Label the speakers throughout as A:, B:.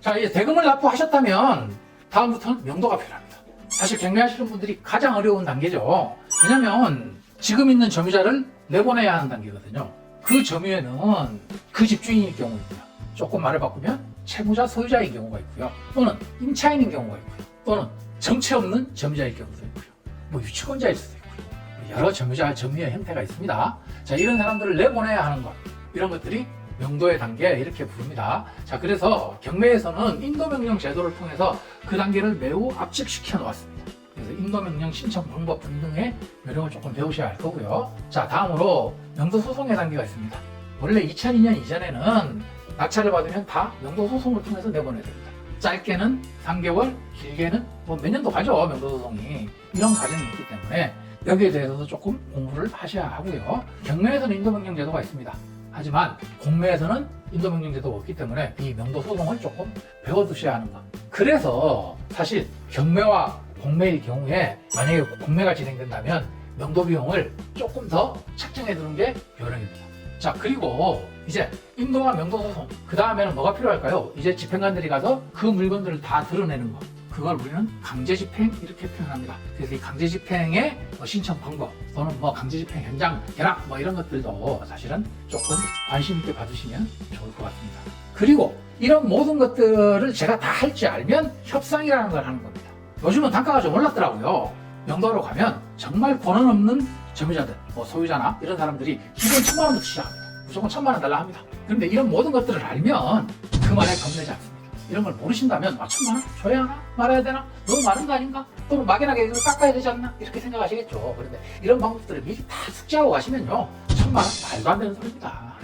A: 자, 이제 대금을 납부하셨다면 다음부터는 명도가 필요합니다. 사실 경매하시는 분들이 가장 어려운 단계죠. 왜냐면 지금 있는 점유자를 내보내야 하는 단계거든요. 그 점유에는 그 집주인일 경우입니다. 조금 말을 바꾸면 채무자 소유자인 경우가 있고요. 또는 임차인인 경우가 있고요. 또는 정체 없는 점유자일 경우도 있고요. 뭐 유치권자일 수도 있고요. 여러 점유자, 점유의 형태가 있습니다. 자, 이런 사람들을 내보내야 하는 것, 이런 것들이 명도의 단계 이렇게 부릅니다. 자, 그래서 경매에서는 인도명령 제도를 통해서 그 단계를 매우 압축시켜 놓았습니다. 그래서 인도명령 신청 방법 등등의 요령을 조금 배우셔야 할 거고요. 자, 다음으로 명도소송의 단계가 있습니다. 원래 2002년 이전에는 낙찰을 받으면 다 명도소송을 통해서 내보내야 됩니다. 짧게는 3개월, 길게는 뭐 몇 년도 가죠, 명도소송이. 이런 과정이 있기 때문에 여기에 대해서도 조금 공부를 하셔야 하고요. 경매에서는 인도명령 제도가 있습니다. 하지만 공매에서는 인도명령 제도가 없기 때문에 이 명도소송을 조금 배워두셔야 하는 것. 그래서 사실 경매와 공매일 경우에 만약에 공매가 진행된다면 명도 비용을 조금 더 책정해 두는 게 요령입니다. 자, 그리고 이제 인도와 명도소송, 그 다음에는 뭐가 필요할까요? 이제 집행관들이 가서 그 물건들을 다 드러내는 것. 그걸 우리는 강제집행 이렇게 표현합니다. 그래서 이 강제집행의 신청 방법 또는 뭐 강제집행 현장 결합 뭐 이런 것들도 사실은 조금 관심 있게 봐주시면 좋을 것 같습니다. 그리고 이런 모든 것들을 제가 다 할 줄 알면 협상이라는 걸 하는 겁니다. 요즘은 단가가 좀 올랐더라고요. 명도로 가면 정말 권한 없는 점유자들, 뭐 소유자나 이런 사람들이 기본 1,000만 원부터 시작합니다. 무조건 1,000만 원 달라 합니다. 그런데 이런 모든 것들을 알면 그만에 겁내지 않습니다. 이런 걸 모르신다면 1,000만 원 줘야 하나? 말아야 되나? 너무 많은 거 아닌가? 또는 막연하게 이걸 깎아야 되지 않나? 이렇게 생각하시겠죠. 그런데 이런 방법들을 미리 다 숙지하고 가시면요, 1,000만 원 말도 안 되는 소리입니다.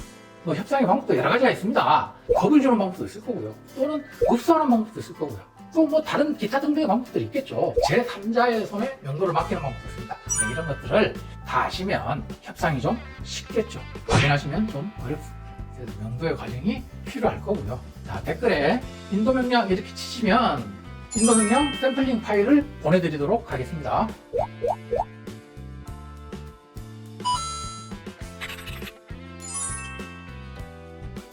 A: 뭐 협상의 방법도 여러 가지가 있습니다. 겁을 주는 방법도 있을 거고요. 또는 흡수하는 방법도 있을 거고요. 또 뭐 다른 기타 등등의 방법들이 있겠죠. 제3자의 손에 명도를 맡기는 방법도 있습니다. 네, 이런 것들을 다 아시면 협상이 좀 쉽겠죠. 확인하시면 좀 어렵습니다. 그래서 명도의 과정이 필요할 거고요. 자, 댓글에 인도명령 이렇게 치시면 인도명령 샘플링 파일을 보내드리도록 하겠습니다.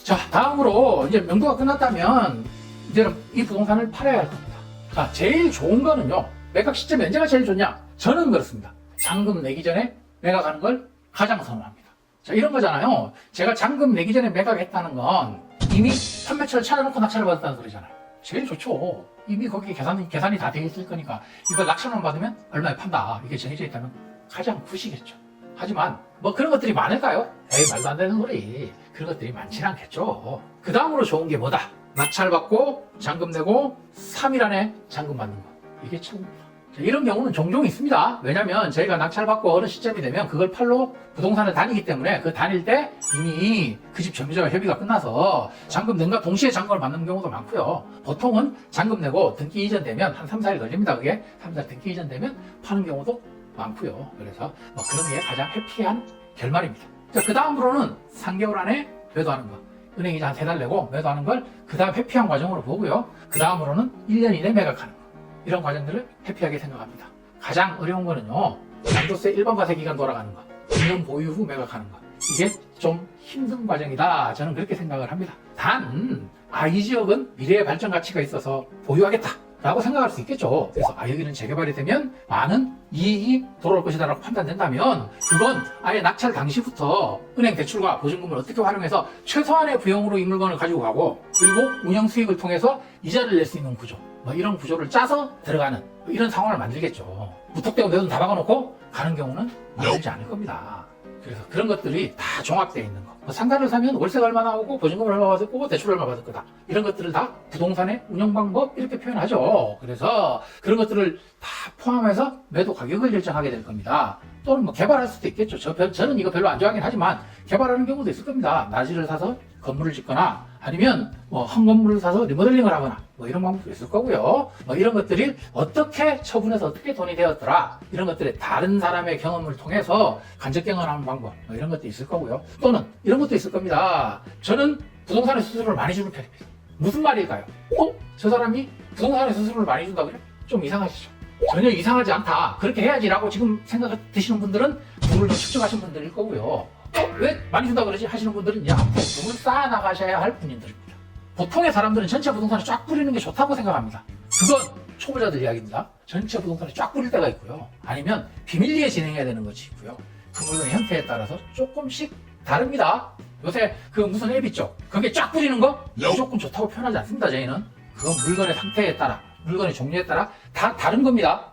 A: 자, 다음으로 이제 명도가 끝났다면 이제는 이 부동산을 팔아야 할 겁니다. 자, 제일 좋은 거는요, 매각 시점이 언제가 제일 좋냐? 저는 그렇습니다. 잔금 내기 전에 매각하는 걸 가장 선호합니다. 자, 이런 거잖아요. 제가 잔금 내기 전에 매각했다는 건 이미 판매처를 차려놓고 낙찰을 받았다는 소리잖아요. 제일 좋죠. 이미 거기에 계산이 다 되어 있을 거니까 이걸 낙찰만 받으면 얼마에 판다, 이게 정해져 있다면 가장 굿이겠죠. 하지만 뭐 그런 것들이 많을까요? 에이, 말도 안 되는 소리. 그런 것들이 많지는 않겠죠. 그 다음으로 좋은 게 뭐다? 낙찰 받고 잔금 내고 3일 안에 잔금 받는 거. 이게 최고입니다. 이런 경우는 종종 있습니다. 왜냐면 저희가 낙찰 받고 어느 시점이 되면 그걸 팔로 부동산을 다니기 때문에 그 다닐 때 이미 그 집 점유자와 협의가 끝나서 잔금 낸과 동시에 잔금을 받는 경우도 많고요. 보통은 잔금 내고 등기 이전 되면 한 3, 4일 걸립니다. 그게 3, 4일 등기 이전 되면 파는 경우도 많고요. 그래서 뭐 그런 게 가장 해피한 결말입니다. 자, 그 다음으로는 3개월 안에 매도하는 거. 은행이 이제 한 3달 내고 매도하는 걸 그 다음 회피한 과정으로 보고요. 그 다음으로는 1년 이내 매각하는 거. 이런 과정들을 회피하게 생각합니다. 가장 어려운 거는요, 양도세 일반 과세 기간 돌아가는 거, 2년 보유 후 매각하는 거. 이게 좀 힘든 과정이다. 저는 그렇게 생각을 합니다. 단, 이 지역은 미래의 발전 가치가 있어서 보유하겠다 라고 생각할 수 있겠죠. 그래서 여기는 재개발이 되면 많은 이익이 돌아올 것이다 라고 판단된다면 그건 아예 낙찰 당시부터 은행 대출과 보증금을 어떻게 활용해서 최소한의 부용으로 이 물건을 가지고 가고, 그리고 운영 수익을 통해서 이자를 낼 수 있는 구조, 뭐 이런 구조를 짜서 들어가는 이런 상황을 만들겠죠. 무턱대고 내 돈 다 박아놓고 가는 경우는 만들지 않을 겁니다. 그래서 그런 것들이 다 종합되어 있는 거. 뭐 상가를 사면 월세가 얼마 나오고 보증금을 얼마 받을 거고 대출을 얼마 받을 거다. 이런 것들을 다 부동산의 운영 방법 이렇게 표현하죠. 그래서 그런 것들을 다 포함해서 매도 가격을 결정하게 될 겁니다. 또는 뭐 개발할 수도 있겠죠. 저는 이거 별로 안 좋아하긴 하지만 개발하는 경우도 있을 겁니다. 나지를 사서 건물을 짓거나 아니면 뭐 한 건물을 사서 리모델링을 하거나 뭐 이런 방법도 있을 거고요. 뭐 이런 것들이 어떻게 처분해서 어떻게 돈이 되었더라, 이런 것들이 다른 사람의 경험을 통해서 간접 경험하는 방법, 뭐 이런 것도 있을 거고요. 또는 이런 것도 있을 겁니다. 저는 부동산에 수수료를 많이 주는 편입니다. 무슨 말일까요? 저 사람이 부동산에 수수료를 많이 준다 그래? 좀 이상하시죠? 전혀 이상하지 않다, 그렇게 해야지라고 지금 생각 드시는 분들은 부를 좀 측정하신 분들일 거고요. 왜 많이 준다 그러지 하시는 분들은 앞으로 부를 쌓아 나가셔야 할 분들입니다. 보통의 사람들은 전체 부동산에 쫙 뿌리는 게 좋다고 생각합니다. 그건 초보자들 이야기입니다. 전체 부동산에 쫙 뿌릴 때가 있고요. 아니면 비밀리에 진행해야 되는 것이 있고요. 그 물건의 형태에 따라서 조금씩 다릅니다. 요새 그 무슨 앱 있죠? 그게 쫙 뿌리는 거? 무조건 좋다고 표현하지 않습니다. 저희는 그건 물건의 상태에 따라, 물건의 종류에 따라 다 다른 겁니다.